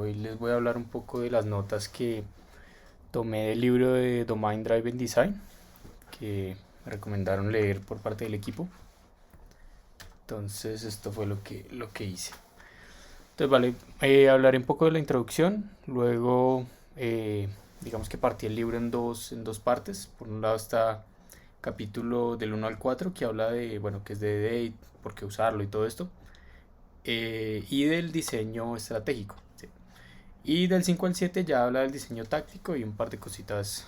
Hoy les voy a hablar un poco de las notas que tomé del libro de Domain Driven Design, que me recomendaron leer por parte del equipo. Entonces esto fue lo que hice. Entonces vale, hablaré un poco de la introducción, luego digamos que partí el libro en dos partes. Por un lado está capítulo del 1 al 4 que habla de, bueno, qué es DDD, por qué usarlo y todo esto, y del diseño estratégico. ¿Sí? Y del 5 al 7 ya habla del diseño táctico y un par de cositas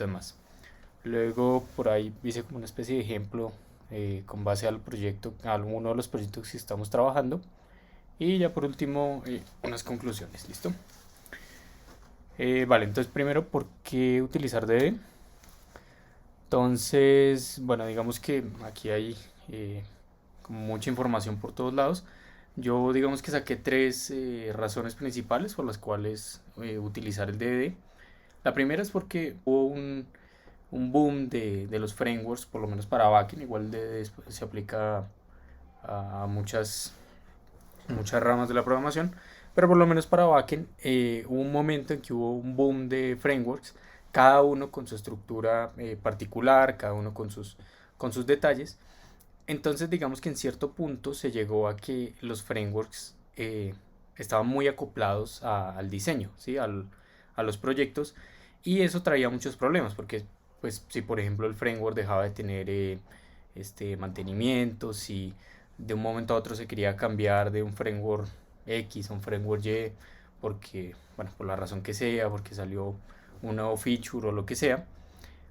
más. Luego por ahí hice como una especie de ejemplo con base al proyecto, a alguno de los proyectos que estamos trabajando. Y ya por último, unas conclusiones, ¿listo? Vale, entonces primero, ¿por qué utilizar DD? Entonces, bueno, digamos que aquí hay como mucha información por todos lados. Yo digamos que saqué tres razones principales por las cuales utilizar el DD. La primera es porque hubo un boom de los frameworks, por lo menos para backend. Igual DD se aplica a muchas ramas de la programación, pero por lo menos para backend hubo un momento en que hubo un boom de frameworks, cada uno con su estructura particular, cada uno con sus detalles. Entonces digamos que en cierto punto se llegó a que los frameworks estaban muy acoplados al diseño, ¿sí? A los proyectos, y eso traía muchos problemas porque pues si por ejemplo el framework dejaba de tener mantenimiento, si de un momento a otro se quería cambiar de un framework X a un framework Y porque, bueno, por la razón que sea, porque salió un nuevo feature o lo que sea,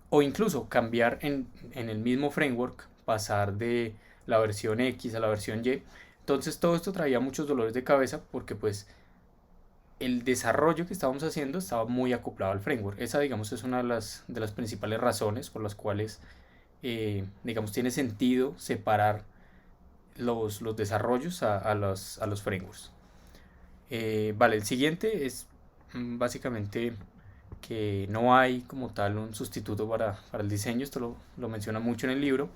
o incluso cambiar en el mismo framework, pasar de la versión X a la versión Y. Entonces todo esto traía muchos dolores de cabeza porque pues el desarrollo que estábamos haciendo estaba muy acoplado al framework. Esa digamos es una de las principales razones por las cuales digamos tiene sentido separar los desarrollos a los frameworks. Vale, el siguiente es básicamente que no hay como tal un sustituto para el diseño. Esto lo menciona mucho en el libro,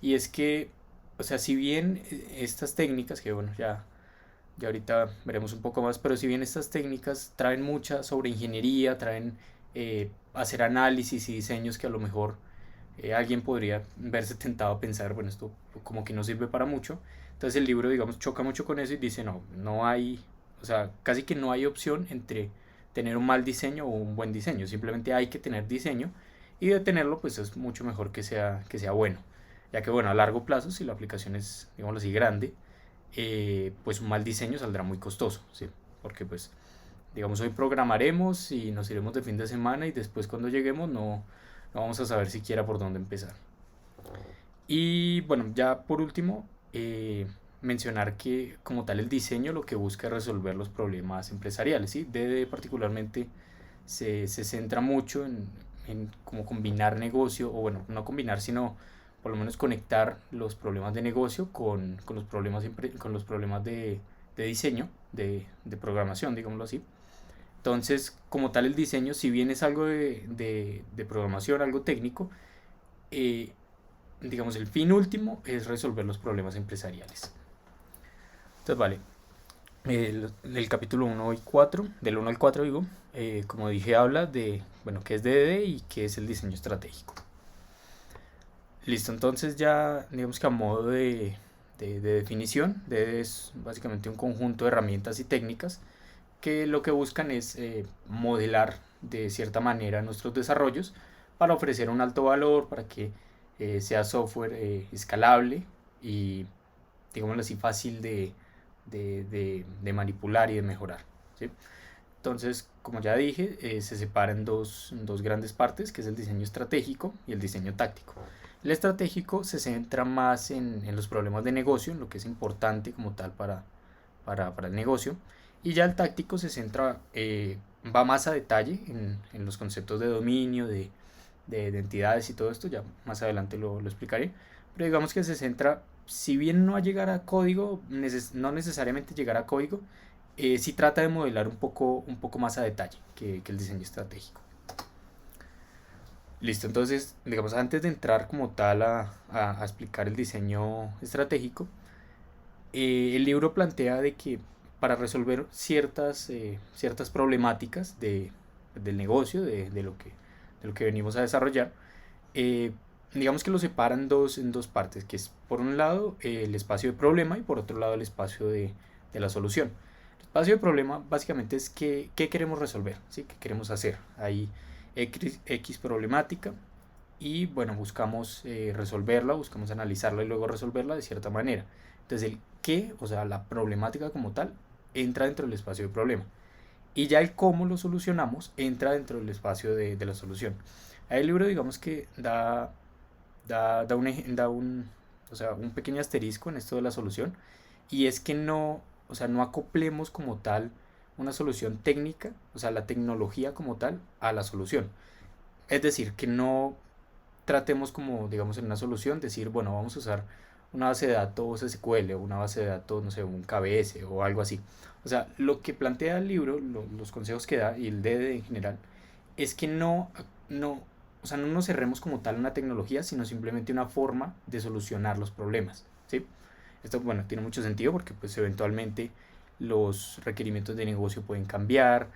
y es que, o sea, si bien estas técnicas, que bueno, ya ahorita veremos un poco más, pero si bien estas técnicas traen mucha sobre ingeniería, traen hacer análisis y diseños que a lo mejor alguien podría verse tentado a pensar, bueno, esto como que no sirve para mucho. Entonces el libro, digamos, choca mucho con eso y dice, no, no hay, o sea, casi que no hay opción entre tener un mal diseño o un buen diseño. Simplemente hay que tener diseño, y de tenerlo, pues es mucho mejor que sea bueno. Ya que, bueno, a largo plazo, si la aplicación es, digámoslo así, grande, pues un mal diseño saldrá muy costoso, ¿sí? Porque, pues, digamos, hoy programaremos y nos iremos de fin de semana y después cuando lleguemos no vamos a saber siquiera por dónde empezar. Y bueno, ya por último, mencionar que como tal el diseño lo que busca es resolver los problemas empresariales, ¿sí? DD particularmente se centra mucho en cómo combinar negocio, o bueno, no combinar, sino por lo menos conectar los problemas de negocio con los problemas de diseño, de programación, digámoslo así. Entonces, como tal, el diseño, si bien es algo de programación, algo técnico, eh, digamos, el fin último es resolver los problemas empresariales. Entonces, vale, el capítulo 1 y 4, del 1 al 4 digo, como dije, habla de, bueno, qué es DDD y qué es el diseño estratégico. Listo, entonces ya, digamos que a modo de definición, DDD es básicamente un conjunto de herramientas y técnicas que lo que buscan es modelar de cierta manera nuestros desarrollos para ofrecer un alto valor, para que sea software escalable y, digámoslo así, fácil de manipular y de mejorar, ¿sí? Entonces, como ya dije, se separa en dos grandes partes, que es el diseño estratégico y el diseño táctico. El estratégico se centra más en los problemas de negocio, en lo que es importante como tal para el negocio. Y ya el táctico se centra, va más a detalle en los conceptos de dominio, de entidades y todo esto, ya más adelante lo explicaré. Pero digamos que se centra, si bien no a llegar a código, no necesariamente llegar a código, sí trata de modelar un poco más a detalle que el diseño estratégico. Listo, entonces, digamos, antes de entrar como tal a explicar el diseño estratégico, el libro plantea de que para resolver ciertas problemáticas del negocio, de lo que venimos a desarrollar. eh, digamos que lo separan en dos partes, que es por un lado el espacio de problema y por otro lado el espacio de la solución. El espacio de problema básicamente es qué queremos resolver, ¿sí? ¿Qué queremos hacer? Hay X problemática y bueno, buscamos resolverla, buscamos analizarla y luego resolverla de cierta manera. Entonces el qué, o sea, la problemática como tal, entra dentro del espacio de problema. Y ya el cómo lo solucionamos entra dentro del espacio de la solución. Ahí el libro digamos que da o sea, un pequeño asterisco en esto de la solución, y es que no, o sea, no acoplemos como tal una solución técnica, o sea, la tecnología como tal, a la solución. Es decir, que no tratemos como, digamos, en una solución, decir, bueno, vamos a usar una base de datos SQL o una base de datos, no sé, un KBS o algo así. O sea, lo que plantea el libro, los consejos que da y el DD en general, es que no, o sea, no nos cerremos como tal en una tecnología, sino simplemente una forma de solucionar los problemas, ¿sí? Esto, bueno, tiene mucho sentido porque pues eventualmente los requerimientos de negocio pueden cambiar,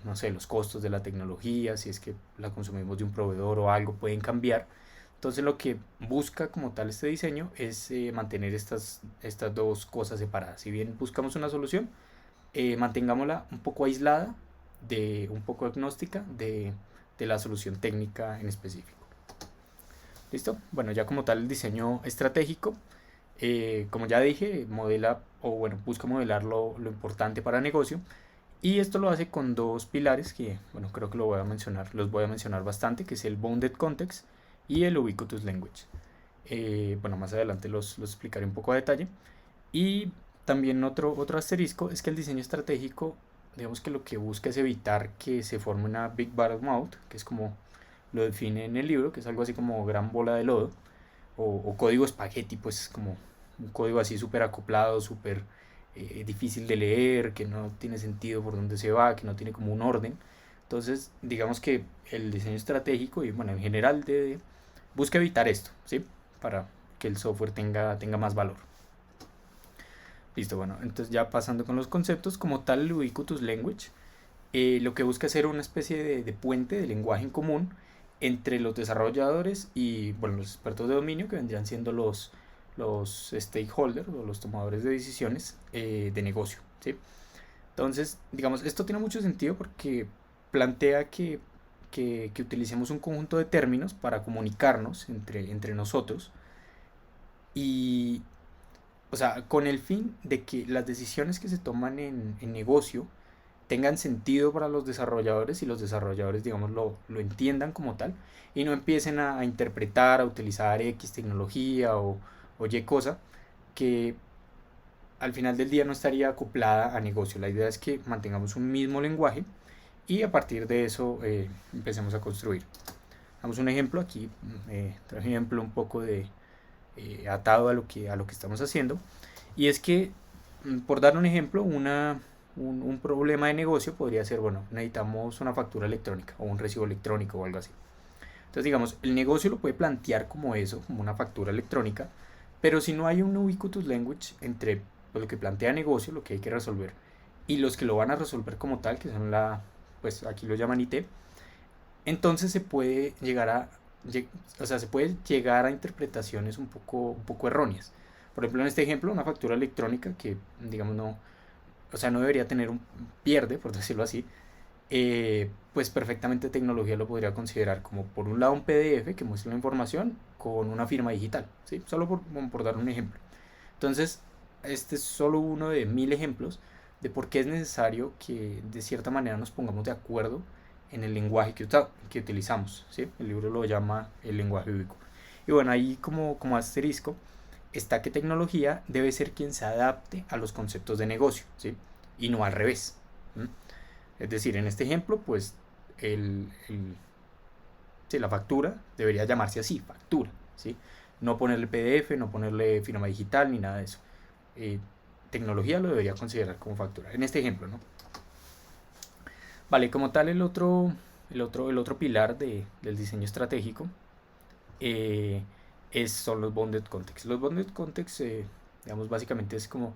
no sé, los costos de la tecnología, si es que la consumimos de un proveedor o algo, pueden cambiar. Entonces lo que busca como tal este diseño es mantener estas dos cosas separadas. Si bien buscamos una solución, mantengámosla un poco aislada, un poco agnóstica de la solución técnica en específico. ¿Listo? Bueno, ya como tal el diseño estratégico, como ya dije, modela o bueno, busca modelar lo importante para el negocio, y esto lo hace con dos pilares que, bueno, creo que los voy a mencionar bastante, que es el Bounded Context y el Ubiquitous Language. Bueno, más adelante los explicaré un poco a detalle. Y también otro asterisco es que el diseño estratégico, digamos que lo que busca es evitar que se forme una Big Bad Mouth, que es como lo define en el libro, que es algo así como gran bola de lodo, o código espagueti, pues como un código así súper acoplado, súper difícil de leer, que no tiene sentido por dónde se va, que no tiene como un orden. Entonces, digamos que el diseño estratégico y bueno, en general busca evitar esto, ¿sí? Para que el software tenga más valor. Listo, bueno, entonces ya pasando con los conceptos, como tal el Ubiquitous Language, lo que busca es ser una especie de puente de lenguaje en común entre los desarrolladores y bueno, los expertos de dominio, que vendrían siendo los stakeholders o los tomadores de decisiones de negocio, ¿sí? Entonces, digamos, esto tiene mucho sentido porque plantea que utilicemos un conjunto de términos para comunicarnos entre nosotros y, o sea, con el fin de que las decisiones que se toman en negocio tengan sentido para los desarrolladores y los desarrolladores, digamos, lo entiendan como tal y no empiecen a interpretar, a utilizar X tecnología o Y cosa que al final del día no estaría acoplada a negocio. La idea es que mantengamos un mismo lenguaje y a partir de eso empecemos a construir. Damos un ejemplo aquí, traje un ejemplo un poco atado a lo que estamos haciendo, y es que, por dar un ejemplo, un problema de negocio podría ser, bueno, necesitamos una factura electrónica o un recibo electrónico o algo así. Entonces, digamos, el negocio lo puede plantear como eso, como una factura electrónica, pero si no hay un ubiquitous language entre pues, lo que plantea el negocio, lo que hay que resolver, y los que lo van a resolver como tal, que son pues aquí lo llaman IT, entonces se puede o sea, se puede llegar a interpretaciones un poco erróneas. Por ejemplo, en este ejemplo, una factura electrónica que, digamos, no, o sea, no debería tener pierde, por decirlo así, pues perfectamente tecnología lo podría considerar como por un lado un PDF que muestra la información con una firma digital, ¿sí? Solo por dar un ejemplo. Entonces, este es solo uno de mil ejemplos de por qué es necesario que de cierta manera nos pongamos de acuerdo en el lenguaje que utilizamos, ¿sí? El libro lo llama el lenguaje ubicuo. Y bueno, ahí como asterisco está que tecnología debe ser quien se adapte a los conceptos de negocio, ¿sí? Y no al revés. ¿Mm? Es decir, en este ejemplo, pues el, el- sí, la factura debería llamarse así, factura, ¿sí? No ponerle PDF, no ponerle firma digital ni nada de eso. Eh, Tecnología lo debería considerar como factura, en este ejemplo, ¿no? Vale, como tal el otro pilar del diseño estratégico eh, son los bounded context. Los bounded context, digamos, básicamente es como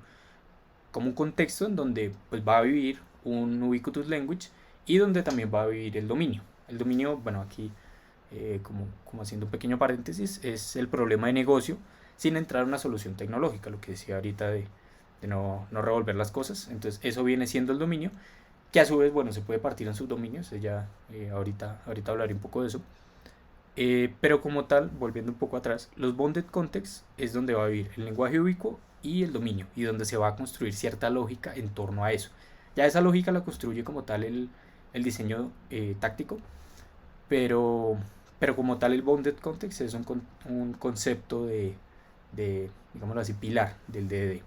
como un contexto en donde pues va a vivir un ubiquitous language y donde también va a vivir el dominio. El dominio, bueno, aquí como haciendo un pequeño paréntesis, es el problema de negocio sin entrar a una solución tecnológica, lo que decía ahorita de no revolver las cosas. Entonces eso viene siendo el dominio, que a su vez, bueno, se puede partir en subdominios, ya ahorita hablaré un poco de eso. Pero como tal, volviendo un poco atrás, los bounded contexts es donde va a vivir el lenguaje ubicuo y el dominio, y donde se va a construir cierta lógica en torno a eso. Ya esa lógica la construye como tal el diseño táctico, pero, pero como tal el bounded context es un concepto digámoslo así, pilar del DDD.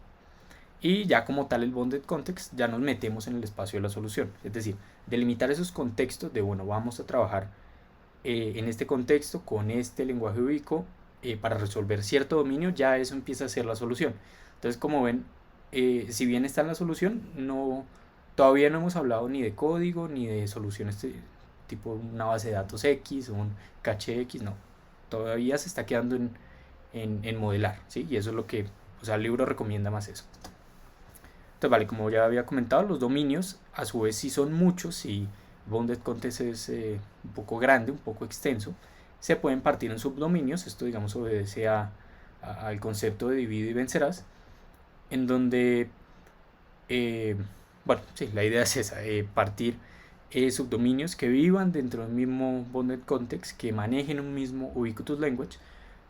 Y ya como tal el bounded context ya nos metemos en el espacio de la solución, es decir, delimitar esos contextos de, bueno, vamos a trabajar en este contexto con este lenguaje ubicuo para resolver cierto dominio, ya eso empieza a ser la solución. Entonces, como ven, si bien está en la solución, todavía no hemos hablado ni de código ni de soluciones tipo una base de datos X o un caché X, no. Todavía se está quedando en modelar, ¿sí? Y eso es lo que, o sea, el libro recomienda más eso. Entonces, vale, como ya había comentado, los dominios a su vez sí son muchos y bounded context es un poco grande, un poco extenso. Se pueden partir en subdominios, esto digamos obedece al concepto de divide y vencerás, en donde, eh, bueno, sí, la idea es esa, partir subdominios que vivan dentro del mismo bounded context, que manejen un mismo ubiquitous language,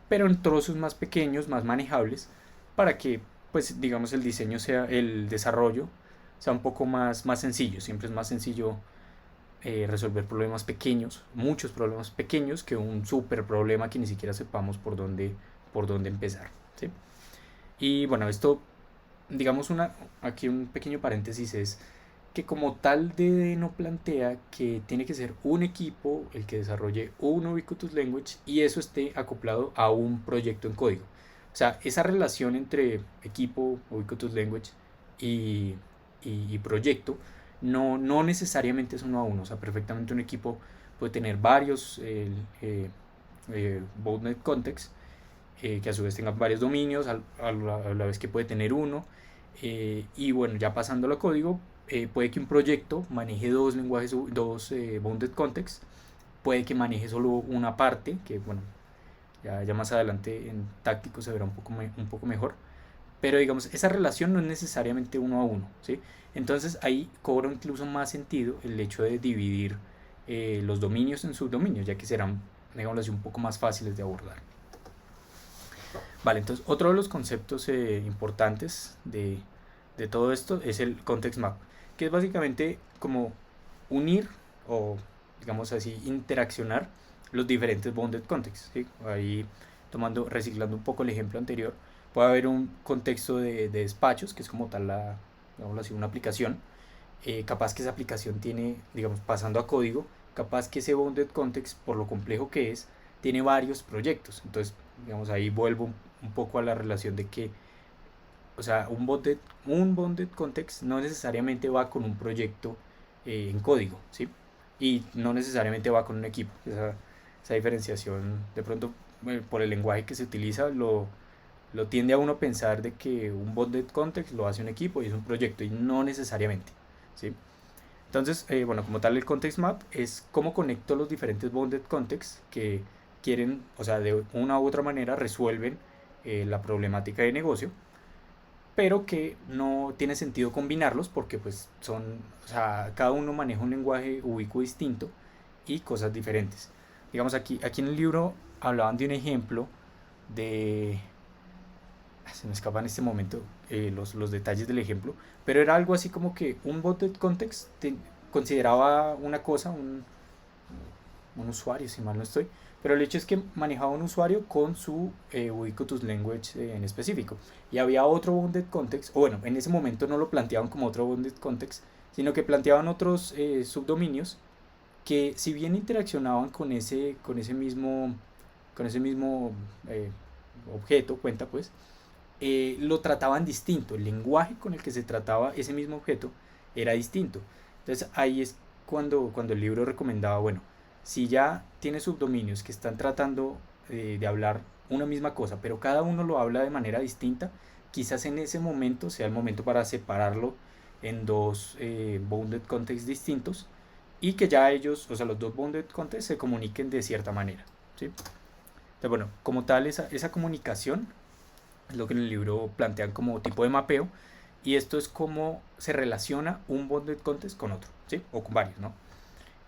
pero en trozos más pequeños, más manejables, para que, pues, digamos, el desarrollo sea un poco más sencillo. Siempre es más sencillo resolver problemas pequeños, muchos problemas pequeños, que un super problema que ni siquiera sepamos por dónde empezar, ¿sí? Y bueno, esto, digamos, aquí un pequeño paréntesis es que como tal DD no plantea que tiene que ser un equipo el que desarrolle un ubiquitous language y eso esté acoplado a un proyecto en código. O sea, esa relación entre equipo, ubiquitous language y proyecto no necesariamente es uno a uno. O sea, perfectamente un equipo puede tener varios bounded contexts que a su vez tengan varios dominios, a la vez que puede tener uno. Y bueno, ya pasándolo a código, puede que un proyecto maneje dos lenguajes, dos bounded contexts, puede que maneje solo una parte, que bueno, ya más adelante en táctico se verá un poco mejor, pero digamos, esa relación no es necesariamente uno a uno, ¿sí? Entonces ahí cobra incluso más sentido el hecho de dividir los dominios en subdominios, ya que serán, digamos así, un poco más fáciles de abordar. Vale, entonces otro de los conceptos importantes de todo esto es el context map, que es básicamente como unir o, digamos así, interaccionar los diferentes bounded contexts, ¿sí? Ahí reciclando un poco el ejemplo anterior, puede haber un contexto de despachos, que es como tal digamos así, una aplicación. Capaz que esa aplicación tiene, digamos, pasando a código, capaz que ese bounded context, por lo complejo que es, tiene varios proyectos. Entonces, digamos, ahí vuelvo un poco a la relación de que, o sea, un bounded context no necesariamente va con un proyecto en código, ¿sí? Y no necesariamente va con un equipo. Esa diferenciación, de pronto, por el lenguaje que se utiliza, lo tiende a uno a pensar de que un bounded context lo hace un equipo y es un proyecto, y no necesariamente, ¿sí? Entonces, bueno, como tal el context map es cómo conecto los diferentes bounded contexts que quieren, o sea, de una u otra manera resuelven la problemática de negocio, pero que no tiene sentido combinarlos porque pues o sea, cada uno maneja un lenguaje ubicuo distinto y cosas diferentes. Digamos, aquí en el libro hablaban de un ejemplo de... Se me escapa en este momento los detalles del ejemplo, pero era algo así como que un bounded context consideraba una cosa, un usuario, si mal no estoy, pero el hecho es que manejaba un usuario con su ubiquitous language en específico. Y había otro bounded context, o bueno, en ese momento no lo planteaban como otro bounded context, sino que planteaban otros subdominios que si bien interaccionaban con ese mismo objeto, cuenta pues, lo trataban distinto. El lenguaje con el que se trataba ese mismo objeto era distinto. Entonces ahí es cuando el libro recomendaba, bueno, si ya tiene subdominios que están tratando de hablar una misma cosa, pero cada uno lo habla de manera distinta, quizás en ese momento sea el momento para separarlo en dos bounded contexts distintos y que ya ellos, o sea, los dos bounded contexts se comuniquen de cierta manera, ¿sí? Entonces, bueno, como tal, esa comunicación es lo que en el libro plantean como tipo de mapeo, y esto es cómo se relaciona un bounded context con otro, ¿sí? O con varios, ¿no?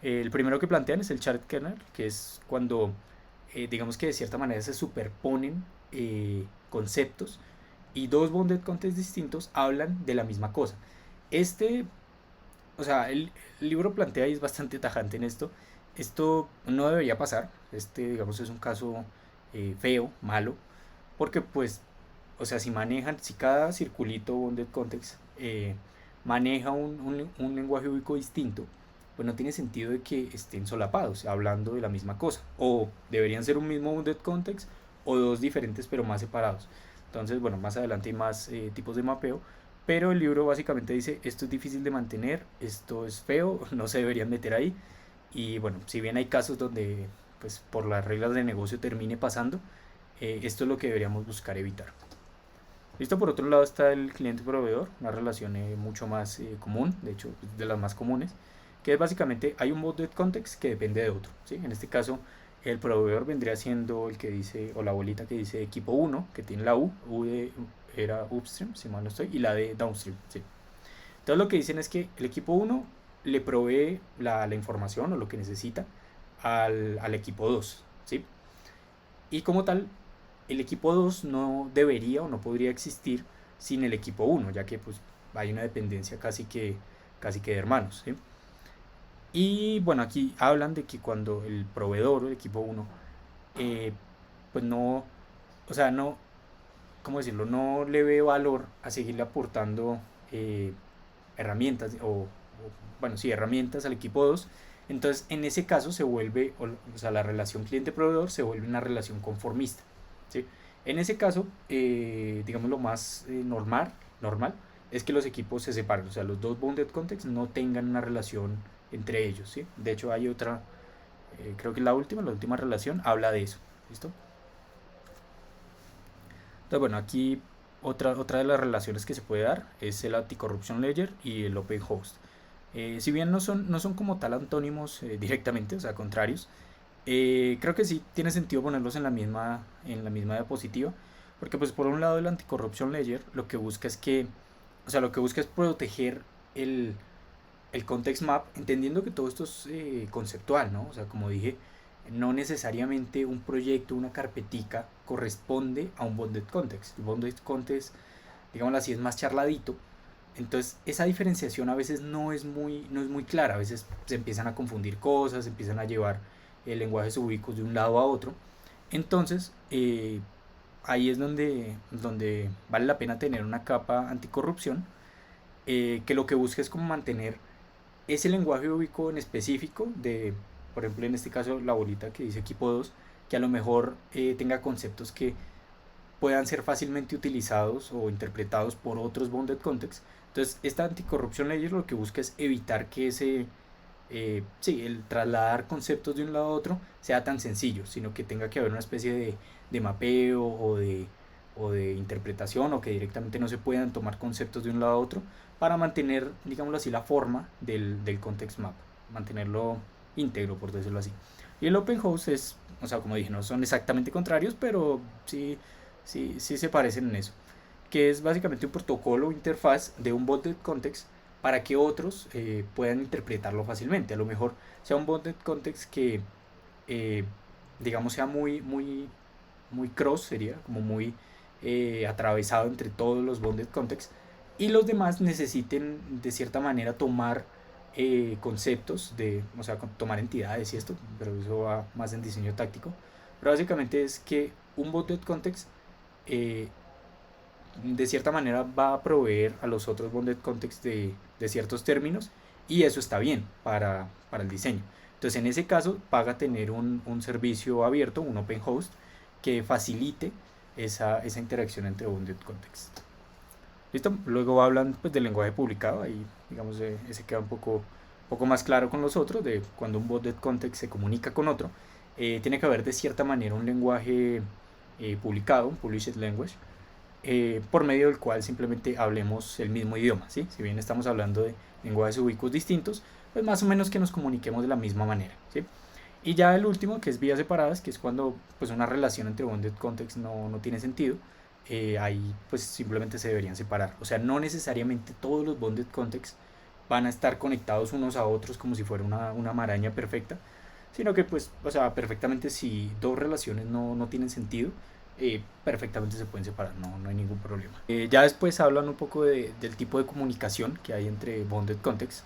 El primero que plantean es el shared kernel, que es cuando, digamos que de cierta manera se superponen conceptos y dos bounded contexts distintos hablan de la misma cosa. Este, o sea, el libro plantea y es bastante tajante en esto. Esto no debería pasar. Este, digamos, es un caso feo, malo, porque pues, o sea, si cada circulito bounded context maneja un lenguaje ubico distinto, pues no tiene sentido de que estén solapados, hablando de la misma cosa. O deberían ser un mismo bounded context o dos diferentes pero más separados. Entonces, bueno, más adelante hay más tipos de mapeo, pero el libro básicamente dice, esto es difícil de mantener, esto es feo, no se deberían meter ahí. Y bueno, si bien hay casos donde pues por las reglas de negocio termine pasando, esto es lo que deberíamos buscar evitar. Listo, por otro lado está el cliente-proveedor, una relación mucho más común, de hecho de las más comunes, que es básicamente hay un bounded context que depende de otro, ¿sí? En este caso el proveedor vendría siendo el que dice, o la bolita que dice equipo 1, que tiene la U de, era upstream, si mal no estoy, y la de downstream, ¿sí? Entonces lo que dicen es que el equipo 1 le provee la información o lo que necesita al equipo 2, ¿sí? Y como tal, el equipo 2 no debería o no podría existir sin el equipo 1, ya que pues hay una dependencia casi que de hermanos, ¿sí? Y bueno, aquí hablan de que cuando el proveedor o el equipo 1 eh, pues no, o sea, no, ¿cómo decirlo? No le ve valor a seguirle aportando eh, herramientas bueno, sí, herramientas al equipo 2. Entonces, en ese caso se vuelve, o sea, la relación cliente-proveedor se vuelve una relación conformista, ¿sí? En ese caso, digamos lo más normal es que los equipos se separen, o sea, los dos bounded contexts no tengan una relación entre ellos, ¿sí? De hecho, hay otra, creo que la última relación habla de eso, ¿listo? Entonces, bueno, aquí otra de las relaciones que se puede dar es el Anti-Corruption Ledger y el Open Host. Si bien no son como tal antónimos directamente, o sea, contrarios, creo que sí tiene sentido ponerlos en la misma diapositiva, porque pues por un lado el Anti-Corruption Ledger lo que busca es que, o sea, lo que busca es proteger el, el context map, entendiendo que todo esto es conceptual, ¿no? O sea, como dije, no necesariamente un proyecto, una carpetica corresponde a un bonded context. El bonded context, digámoslo así, es más charladito. Entonces, esa diferenciación a veces no es muy clara. A veces se empiezan a confundir cosas, se empiezan a llevar lenguajes ubicos de un lado a otro. Entonces, ahí es donde vale la pena tener una capa anticorrupción, que lo que busca es como mantener ese lenguaje ubico en específico de, por ejemplo, en este caso la bolita que dice equipo 2, que a lo mejor tenga conceptos que puedan ser fácilmente utilizados o interpretados por otros bounded contexts. Entonces, esta anticorrupción layer lo que busca es evitar que sí, el trasladar conceptos de un lado a otro sea tan sencillo, sino que tenga que haber una especie de mapeo o de interpretación, o que directamente no se puedan tomar conceptos de un lado a otro para mantener, digámoslo así, la forma del context map, mantenerlo íntegro, por decirlo así. Y el open host es, o sea, como dije, no son exactamente contrarios, pero sí se parecen en eso, que es básicamente un protocolo o interfaz de un bonded context para que otros puedan interpretarlo fácilmente. A lo mejor sea un bonded context que, eh, digamos, sea muy cross, sería como muy atravesado entre todos los bonded contexts, y los demás necesiten de cierta manera tomar conceptos o sea, tomar entidades y esto, pero eso va más en diseño táctico. Pero básicamente es que un bonded context eh, de cierta manera va a proveer a los otros bonded context de ciertos términos, y eso está bien para el diseño. Entonces, en ese caso, paga tener un servicio abierto, un open host, que facilite esa interacción entre bonded context. ¿Listo? Luego hablan pues, del lenguaje publicado, ahí digamos ese queda poco más claro con los otros, de cuando un bonded context se comunica con otro, tiene que haber de cierta manera un lenguaje publicado, un published language, por medio del cual simplemente hablemos el mismo idioma, ¿sí? Si bien estamos hablando de lenguajes ubicos distintos, pues más o menos que nos comuniquemos de la misma manera, ¿sí? Y ya el último, que es vías separadas, que es cuando pues una relación entre bonded context no tiene sentido, ahí pues simplemente se deberían separar. O sea, no necesariamente todos los bonded contexts van a estar conectados unos a otros como si fuera una maraña perfecta, sino que pues, o sea, perfectamente si dos relaciones no tienen sentido, perfectamente se pueden separar, no hay ningún problema. Ya después hablan un poco del tipo de comunicación que hay entre bonded contexts.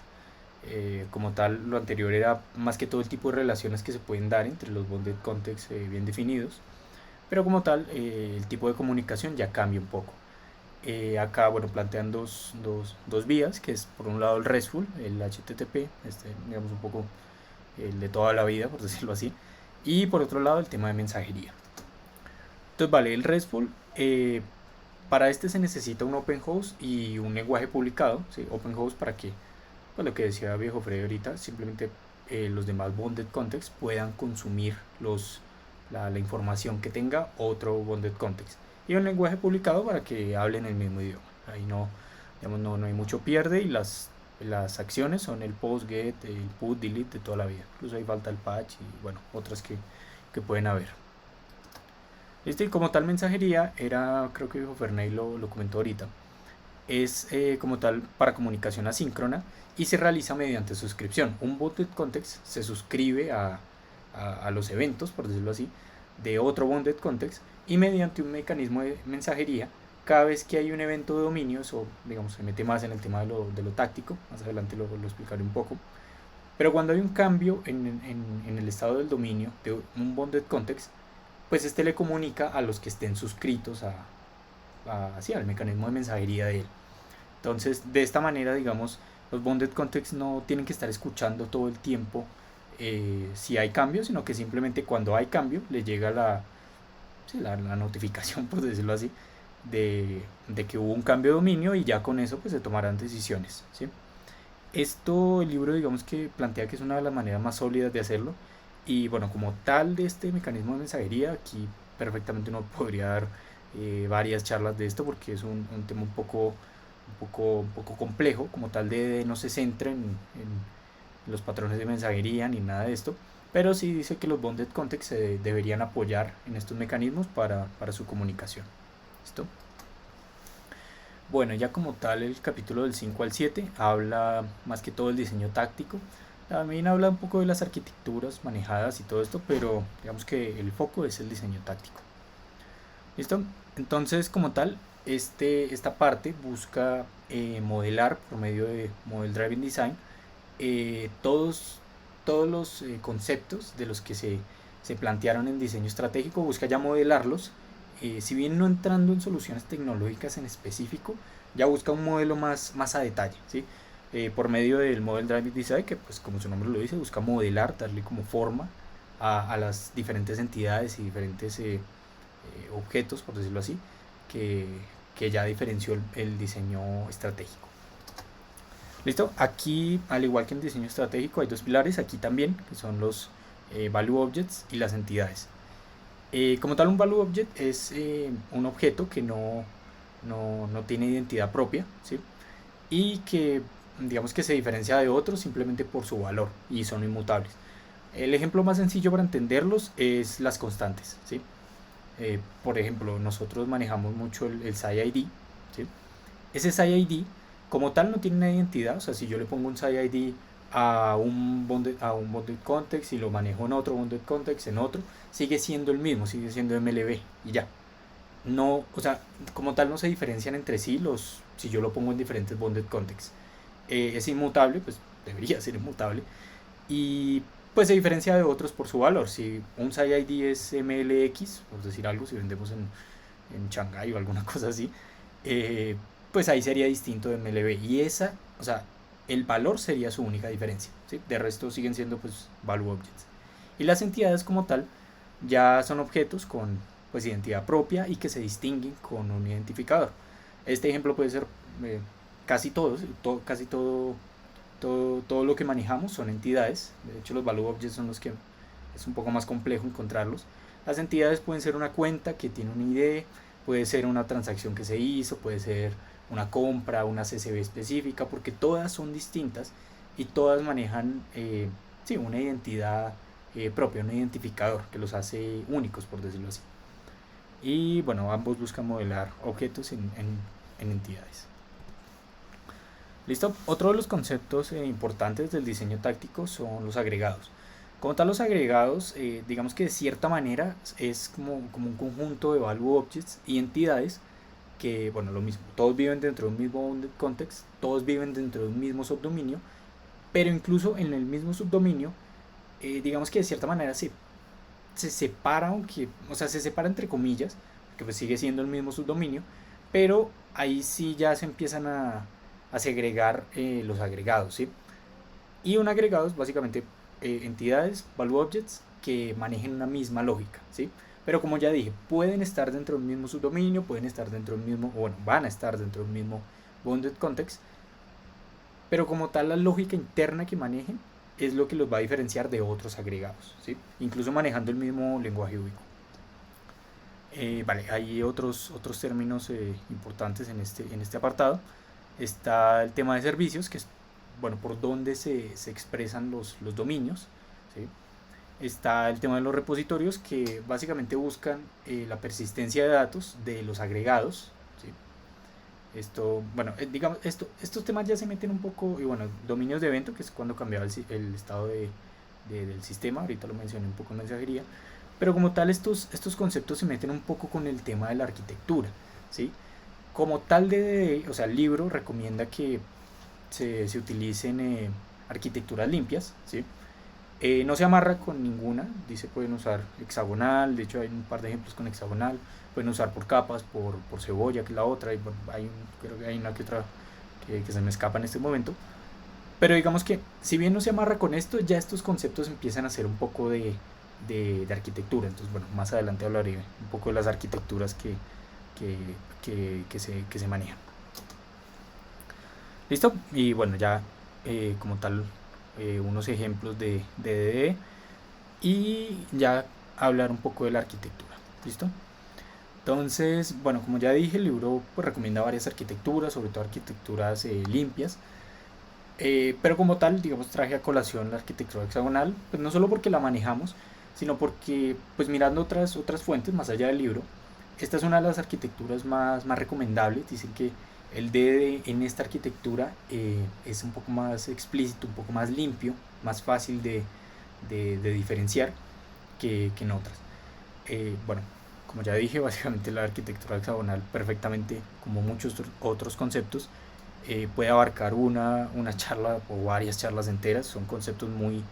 Como tal, lo anterior era más que todo el tipo de relaciones que se pueden dar entre los bonded contexts bien definidos, pero como tal, el tipo de comunicación ya cambia un poco. Acá, bueno, plantean dos vías, que es por un lado el RESTful, el HTTP, digamos un poco el de toda la vida, por decirlo así, y por otro lado el tema de mensajería. Entonces, vale, el RESTful, para este se necesita un open host y un lenguaje publicado, ¿sí? Open host para que, pues lo que decía viejo Freddy ahorita, simplemente los demás bonded contexts puedan consumir la información que tenga otro bonded context, y un lenguaje publicado para que hablen el mismo idioma. Ahí digamos, no hay mucho pierde, y las acciones son el post, get, el put, delete de toda la vida. Incluso ahí falta el patch y bueno, otras que pueden haber. Y como tal mensajería era, creo que Ferney lo comentó ahorita, es como tal para comunicación asíncrona y se realiza mediante suscripción. Un bonded context se suscribe a los eventos, por decirlo así, de otro bonded context, y mediante un mecanismo de mensajería, cada vez que hay un evento de dominios, o digamos se mete más en el tema de lo táctico, más adelante lo explicaré un poco, pero cuando hay un cambio en el estado del dominio de un bonded context, pues este le comunica a los que estén suscritos así, al mecanismo de mensajería de él. Entonces, de esta manera, digamos, los bonded contexts no tienen que estar escuchando todo el tiempo si hay cambio, sino que simplemente cuando hay cambio les llega sí, la notificación, por decirlo así, de que hubo un cambio de dominio, y ya con eso pues se tomarán decisiones, ¿sí? Esto el libro digamos que plantea que es una de las maneras más sólidas de hacerlo, y bueno, como tal de este mecanismo de mensajería, aquí perfectamente uno podría dar varias charlas de esto, porque es un tema un poco complejo, como tal de no se centra en los patrones de mensajería ni nada de esto, pero sí dice que los bonded contexts se deberían apoyar en estos mecanismos para su comunicación. ¿Listo? Bueno, ya como tal el capítulo del 5 al 7 habla más que todo del diseño táctico. También habla un poco de las arquitecturas manejadas y todo esto, pero digamos que el foco es el diseño táctico. ¿Listo? Entonces, como tal, esta parte busca modelar por medio de Model Driven Design todos los conceptos de los que se plantearon en diseño estratégico, busca ya modelarlos, si bien no entrando en soluciones tecnológicas en específico, ya busca un modelo más a detalle, ¿sí? Por medio del Model Driven Design, que pues como su nombre lo dice, busca modelar, darle como forma a las diferentes entidades y diferentes objetos, por decirlo así, que, que ya diferenció el diseño estratégico. Listo, aquí al igual que en diseño estratégico hay dos pilares, aquí también, que son los value objects y las entidades. Como tal, un value object es un objeto que no tiene identidad propia, ¿sí? Y que digamos que se diferencia de otros simplemente por su valor y son inmutables. El ejemplo más sencillo para entenderlos es las constantes, ¿sí? Por ejemplo, nosotros manejamos mucho el SciID, ¿sí? Ese SciID como tal no tiene una identidad, o sea, si yo le pongo un SciID a un bonded context y lo manejo en otro bonded context, en otro, sigue siendo el mismo, sigue siendo MLB y ya. No, o sea, como tal no se diferencian entre sí si yo lo pongo en diferentes bonded contexts. Es inmutable, pues debería ser inmutable, y pues se diferencia de otros por su valor. Si un SciID es MLX, por decir algo, si vendemos en Shanghai o alguna cosa así, eh, pues ahí sería distinto de MLB, y o sea, el valor sería su única diferencia, ¿sí? De resto siguen siendo pues value objects. Y las entidades como tal ya son objetos con pues identidad propia y que se distinguen con un identificador. Este ejemplo puede ser casi todos, casi todo lo que manejamos son entidades. De hecho, los value objects son los que es un poco más complejo encontrarlos. Las entidades pueden ser una cuenta que tiene un ID, puede ser una transacción que se hizo, puede ser una compra, una CCV específica, porque todas son distintas y todas manejan sí, una identidad propia, un identificador que los hace únicos, por decirlo así. Y bueno, ambos buscan modelar objetos en entidades. ¿Listo? Otro de los conceptos importantes del diseño táctico son los agregados. Como tal, los agregados, digamos que de cierta manera es como un conjunto de value objects y entidades que, bueno, lo mismo, todos viven dentro de un mismo bounded context, todos viven dentro de un mismo subdominio, pero incluso en el mismo subdominio, digamos que de cierta manera se separa, aunque, o sea, se separa entre comillas, que pues sigue siendo el mismo subdominio, pero ahí sí ya se empiezan a segregar los agregados, ¿sí? Y un agregado es básicamente entidades, value objects, que manejen una misma lógica, ¿sí? Pero como ya dije, pueden estar dentro del mismo subdominio, pueden estar dentro del mismo, o bueno, van a estar dentro del mismo bounded context, pero como tal la lógica interna que manejen es lo que los va a diferenciar de otros agregados, ¿sí? Incluso manejando el mismo lenguaje ubicuo. Vale, hay otros términos importantes en este apartado. Está el tema de servicios, que es, bueno, por donde se expresan los dominios, ¿sí? Está el tema de los repositorios, que básicamente buscan la persistencia de datos de los agregados, ¿sí? Esto, bueno, digamos, estos temas ya se meten un poco, y bueno, dominios de evento, que es cuando cambiaba el estado del sistema, ahorita lo mencioné un poco en mensajería, pero como tal estos conceptos se meten un poco con el tema de la arquitectura, ¿sí? Como tal, o sea, el libro recomienda que se utilicen arquitecturas limpias, ¿sí? No se amarra con ninguna, dice pueden usar hexagonal, de hecho hay un par de ejemplos con hexagonal, pueden usar por capas, por cebolla, que es la otra, y bueno, creo que hay una que otra que se me escapa en este momento, pero digamos que si bien no se amarra con esto, ya estos conceptos empiezan a ser un poco de arquitectura, entonces bueno, más adelante hablaré un poco de las arquitecturas que se manejan. ¿Listo? Y bueno, ya como tal unos ejemplos de DDD y ya hablar un poco de la arquitectura. ¿Listo? Entonces, bueno, como ya dije, el libro pues, recomienda varias arquitecturas, sobre todo arquitecturas limpias, pero como tal, digamos, traje a colación la arquitectura hexagonal, pues no solo porque la manejamos, sino porque, pues mirando otras fuentes más allá del libro, esta es una de las arquitecturas más recomendables. Dicen que el DDD en esta arquitectura es un poco más explícito, un poco más limpio, más fácil de diferenciar que en otras. Bueno, como ya dije, básicamente la arquitectura hexagonal perfectamente, como muchos otros conceptos, puede abarcar una charla o varias charlas enteras. Son conceptos muy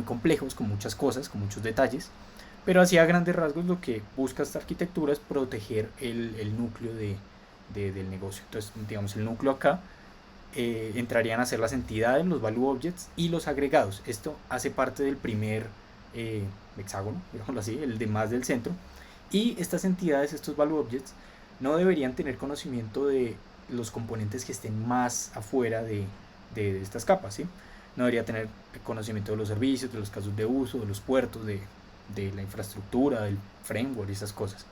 complejos, con muchas cosas, con muchos detalles. Pero así a grandes rasgos lo que busca esta arquitectura es proteger el núcleo del negocio. Entonces, digamos, el núcleo acá entrarían a ser las entidades, los value objects y los agregados. Esto hace parte del primer hexágono, digámoslo así, el de más del centro. Y estas entidades, estos value objects, no deberían tener conocimiento de los componentes que estén más afuera de estas capas, ¿sí? No debería tener conocimiento de los servicios, de los casos de uso, de los puertos, de la infraestructura, del framework y esas cosas,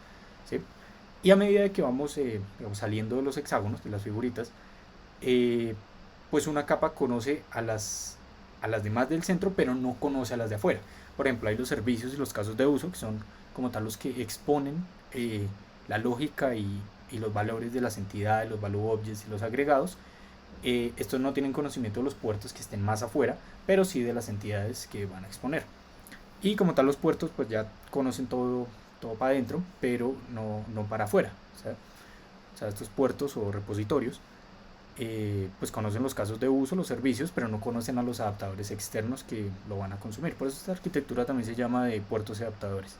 ¿sí? Y a medida que vamos saliendo de los hexágonos, de las figuritas, pues una capa conoce a las demás del centro, pero no conoce a las de afuera. Por ejemplo, hay los servicios y los casos de uso, que son como tal los que exponen la lógica y los valores de las entidades, los value objects y los agregados. Estos no tienen conocimiento de los puertos que estén más afuera, pero sí de las entidades que van a exponer. Y como tal los puertos pues ya conocen todo para adentro, pero no para afuera. O sea, estos puertos o repositorios pues conocen los casos de uso, los servicios, pero no conocen a los adaptadores externos que lo van a consumir. Por eso esta arquitectura también se llama de puertos y adaptadores.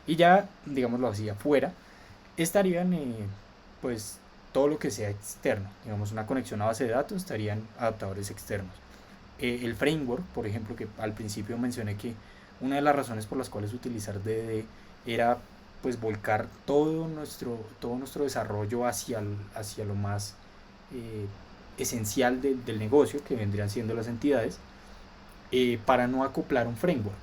Y ya, digámoslo así, afuera estarían pues todo lo que sea externo. Digamos, una conexión a base de datos, estarían adaptadores externos. El framework, por ejemplo, que al principio mencioné que una de las razones por las cuales utilizar DDD era pues volcar todo nuestro desarrollo hacia lo más esencial del negocio, que vendrían siendo las entidades, para no acoplar un framework,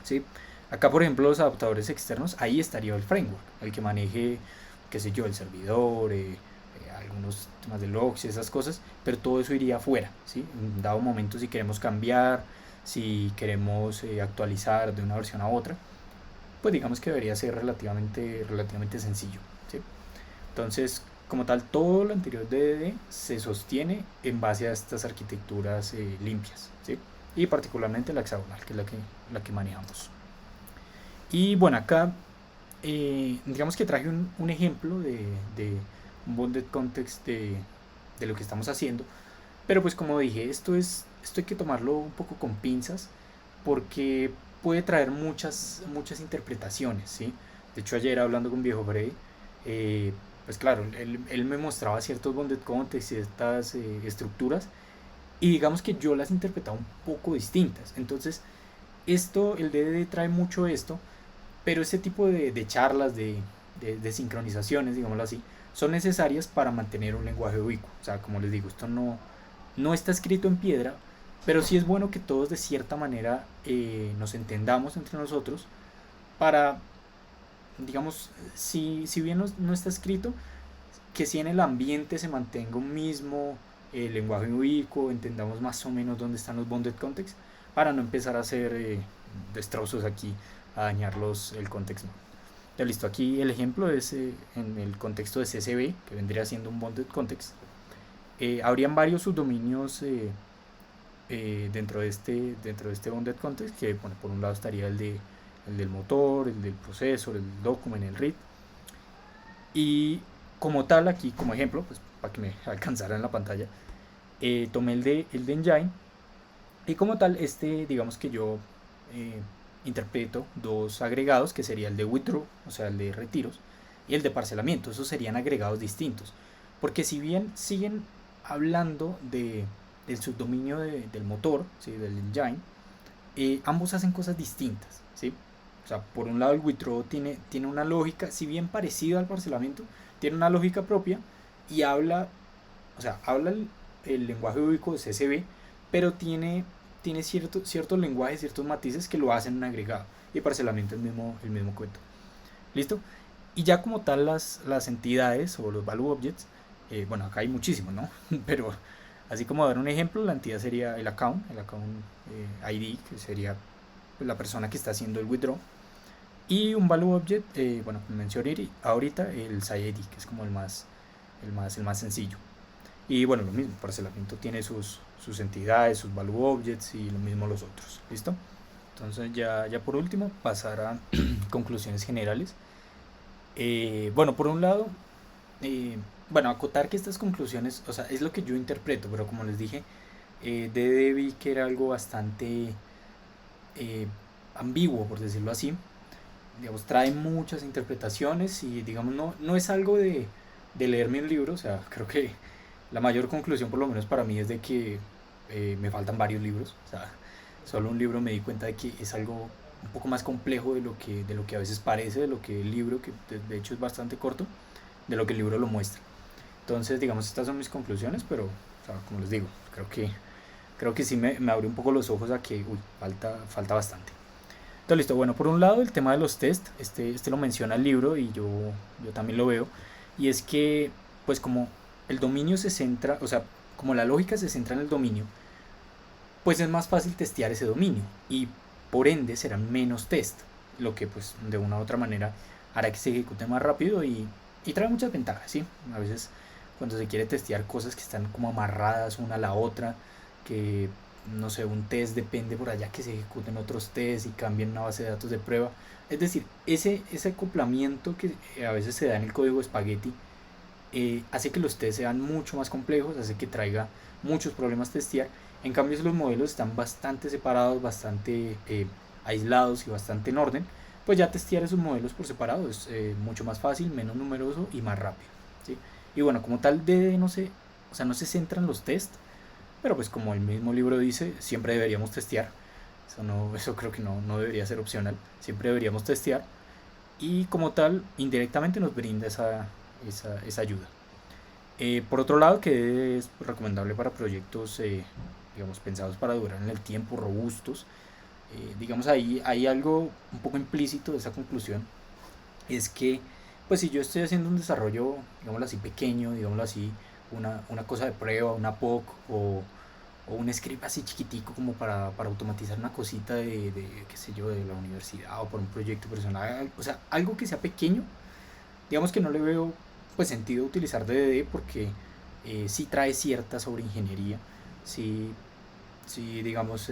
¿sí? Acá, por ejemplo, los adaptadores externos, ahí estaría el framework, el que maneje, qué sé yo, el servidor, algunos temas de logs y esas cosas, pero todo eso iría afuera, ¿sí? En dado momento, si queremos cambiar, si queremos actualizar de una versión a otra, pues digamos que debería ser relativamente sencillo, ¿sí? Entonces, como tal, todo lo anterior de DDD se sostiene en base a estas arquitecturas limpias, ¿sí? Y particularmente la hexagonal, que es la que manejamos. Y bueno, acá digamos que traje un ejemplo de un bonded context de lo que estamos haciendo, pero pues como dije, esto hay que tomarlo un poco con pinzas porque puede traer muchas interpretaciones, ¿sí? De hecho, ayer hablando con viejo Freddy, pues claro, él me mostraba ciertos bonded context, ciertas estructuras, y digamos que yo las interpretaba un poco distintas. Entonces, el DDD trae mucho esto, pero ese tipo de charlas, de sincronizaciones, digámoslo así, son necesarias para mantener un lenguaje ubicuo. O sea, como les digo, esto no está escrito en piedra, pero sí es bueno que todos de cierta manera nos entendamos entre nosotros para, digamos, si bien no está escrito, que si en el ambiente se mantenga un mismo lenguaje ubicuo, entendamos más o menos dónde están los bounded contexts, para no empezar a hacer destrozos aquí, a dañar el contexto. Ya listo, aquí el ejemplo es en el contexto de CSV, que vendría siendo un bounded context. Habrían varios subdominios dentro de este bounded context, que bueno, por un lado estaría el del motor, el del procesor, el document, el read. Y como tal, aquí como ejemplo, pues para que me alcanzara en la pantalla, tomé el de Engine, y como tal, digamos que yo eh, interpreto dos agregados, que sería el de withdraw, o sea, el de retiros, y el de parcelamiento. Esos serían agregados distintos, porque si bien siguen hablando del subdominio del motor, ¿sí? Del engine, ambos hacen cosas distintas, ¿sí? O sea, por un lado el withdraw tiene una lógica, si bien parecida al parcelamiento, tiene una lógica propia y habla el lenguaje ubicuo de CSV, pero tiene ciertos lenguajes, ciertos matices que lo hacen un agregado. Y parcelamiento el mismo cuento. ¿Listo? Y ya como tal las entidades o los value objects, bueno, acá hay muchísimos, ¿no? Pero así como dar un ejemplo, la entidad sería el account ID, que sería la persona que está haciendo el withdraw. Y un value object, bueno, mencioné ahorita el SciID, que es como el más sencillo. Y bueno, lo mismo, parcelamiento tiene sus entidades, sus value objects y lo mismo los otros. ¿Listo? Entonces ya por último pasar a conclusiones generales. Bueno, por un lado, eh, bueno, acotar que estas conclusiones, o sea, es lo que yo interpreto, pero como les dije, vi que era algo bastante eh, ambiguo, por decirlo así. Digamos, trae muchas interpretaciones y digamos, no es algo de leerme un libro, o sea, creo que la mayor conclusión, por lo menos para mí, es de que me faltan varios libros. O sea, solo un libro me di cuenta de que es algo un poco más complejo de lo que a veces parece, de lo que el libro, que de hecho es bastante corto, de lo que el libro lo muestra. Entonces, digamos, estas son mis conclusiones, pero, o sea, como les digo, creo que sí me abrió un poco los ojos a que, uy, falta bastante. Entonces, listo. Bueno, por un lado, el tema de los test, este lo menciona el libro y yo también lo veo, y es que, pues como el dominio se centra, o sea, como la lógica se centra en el dominio, pues es más fácil testear ese dominio y por ende serán menos test, lo que pues de una u otra manera hará que se ejecute más rápido y trae muchas ventajas, ¿sí? A veces cuando se quiere testear cosas que están como amarradas una a la otra, que no sé, un test depende por allá que se ejecuten otros tests y cambien una base de datos de prueba. Es decir, ese acoplamiento que a veces se da en el código espagueti hace que los test sean mucho más complejos, hace que traiga muchos problemas testear. En cambio, si los modelos están bastante separados, bastante aislados y bastante en orden, pues ya testear esos modelos por separado es mucho más fácil, menos numeroso y más rápido, ¿sí? Y bueno, como tal, no se, o sea, no se centran los tests, pero pues como el mismo libro dice, siempre deberíamos testear. Eso creo que no debería ser opcional. Siempre deberíamos testear. Y como tal, indirectamente nos brinda esa ayuda. Por otro lado, que es recomendable para proyectos, digamos, pensados para durar en el tiempo, robustos, Digamos, ahí hay algo un poco implícito de esa conclusión, es que, pues si yo estoy haciendo un desarrollo, digámoslo así, pequeño, digámoslo así, una cosa de prueba, una POC o un script así chiquitico como para automatizar una cosita qué sé yo, de la universidad o por un proyecto personal, o sea, algo que sea pequeño, digamos que no le veo pues sentido utilizar DDD porque sí trae cierta sobreingeniería, sí, sí digamos,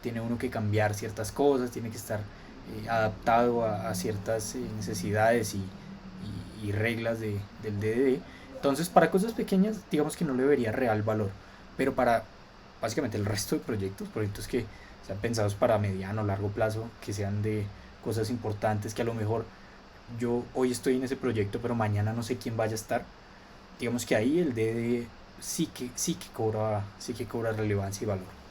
tiene uno que cambiar ciertas cosas, tiene que estar adaptado a ciertas necesidades y reglas del DDD. Entonces, para cosas pequeñas, digamos que no le vería real valor, pero para básicamente el resto de proyectos que sean pensados para mediano o largo plazo, que sean de cosas importantes, que a lo mejor yo hoy estoy en ese proyecto, pero mañana no sé quién vaya a estar, digamos que ahí el DD sí que cobra relevancia y valor.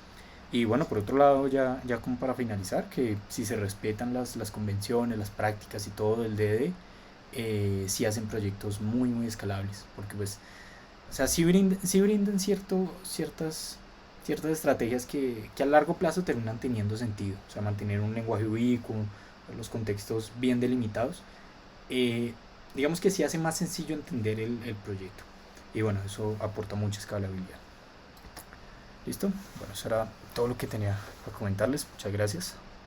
Y bueno, por otro lado, ya como para finalizar, que si se respetan las convenciones, las prácticas y todo del DD, sí hacen proyectos muy, muy escalables, porque pues, o sea, sí brindan ciertas estrategias que a largo plazo terminan teniendo sentido, o sea, mantener un lenguaje ubicuo, los contextos bien delimitados, eh, digamos que sí hace más sencillo entender el proyecto. Y bueno, eso aporta mucha escalabilidad. ¿Listo? Bueno, eso era todo lo que tenía para comentarles. Muchas gracias.